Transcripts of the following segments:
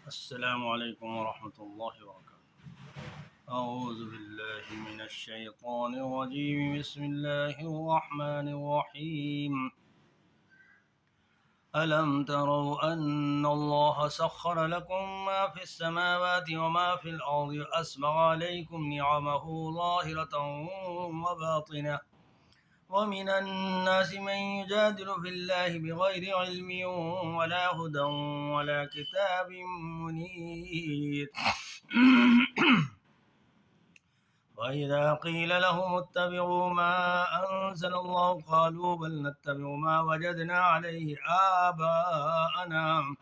السلام عليكم ورحمة الله وبركاته. أعوذ بالله من الشيطان الرجيم. بسم الله الرحمن الرحيم. ألم تروا أن الله سخر لكم ما في السماوات وما في الأرض وأسبغ عليكم نعمه ظاهرة وباطنة ومن الناس من يجادل في الله بغير علم ولا هدى ولا كتاب منير. وإذا قيل لهم اتبعوا ما أنزل الله قالوا بل نتبع ما وجدنا عليه آباءنا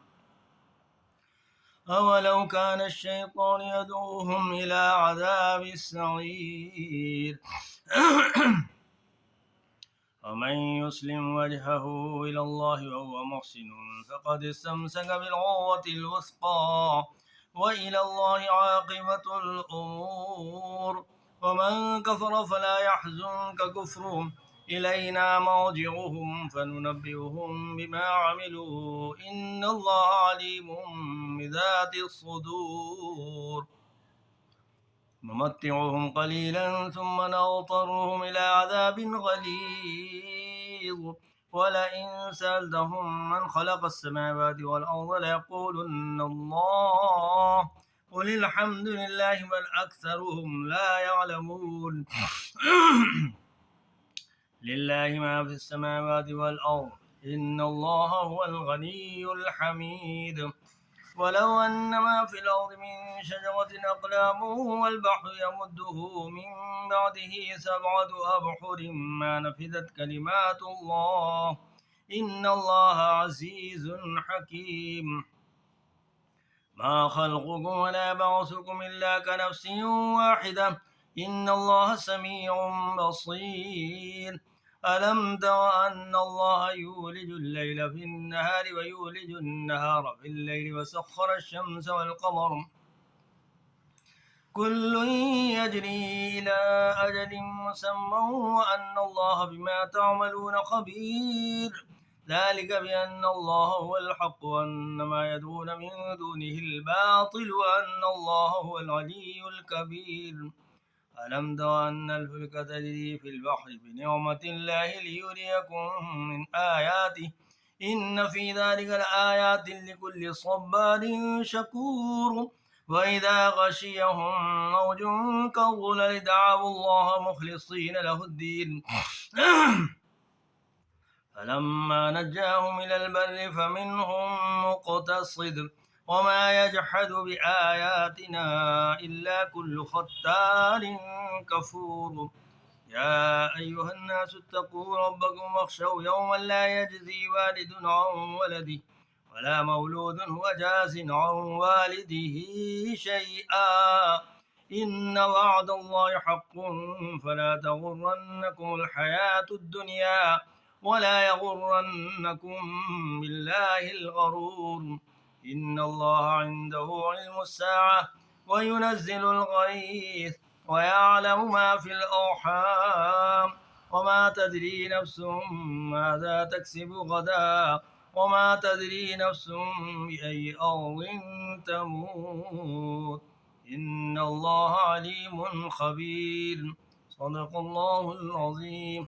أولو كان الشيطان يدعوهم إلى عذاب السعير. ومن يسلم وجهه إلى الله وهو محسن فقد استمسك بالعروة الوثقى وإلى الله عاقبة الأمور. ومن كفر فلا يحزنك كفرهم إلينا مرجعهم فننبئهم بما عملوا إن الله عليم بذات الصدور. نمتعهم قليلا ثم نضطرهم إلى عذاب غليظ. ولئن سألتهم من خلق السماوات والأرض ليقولن الله قل الحمد لله بل أكثرهم لا يعلمون. لله ما في السماوات والأرض إن الله هو الغني الحميد. ولو أن ما في الأرض من شجرة أقلام والبحر يمده من بعده سبعة أبحر ما نفدت كلمات الله إن الله عزيز حكيم. ما خلقكم ولا بعثكم إلا كنفس واحدة إن الله سميع بصير. ألم تر أن الله يولج الليل في النهار ويولج النهار في الليل وسخر الشمس والقمر كل يجري إلى أجل مسمى وأن الله بما تعملون خبير. ذلك بأن الله هو الحق وأن ما يدعون من دونه الباطل وأن الله هو العلي الكبير. ألم تر أن الفلك تجري في البحر بنعمة الله ليريكم من آياته إن في ذلك لآيات لكل صبار شكور. وإذا غشيهم موج كالظلل دعوا الله مخلصين له الدين فلما نجاهم إلى البر فمنهم مقتصد وما يجحد بآياتنا إلا كل ختار كفور. يا أيها الناس اتقوا ربكم واخشوا يوما لا يجزي والد عن ولده ولا مولود هو جاز عن والده شيئا إن وعد الله حق فلا تغرنكم الحياة الدنيا ولا يغرنكم بالله الغرور. إن الله عنده علم الساعة وينزل الغيث ويعلم ما في الأرحام وما تدري نفس ماذا تكسب غدا وما تدري نفس بأي أرض تموت إن الله عليم خبير. صدق الله العظيم.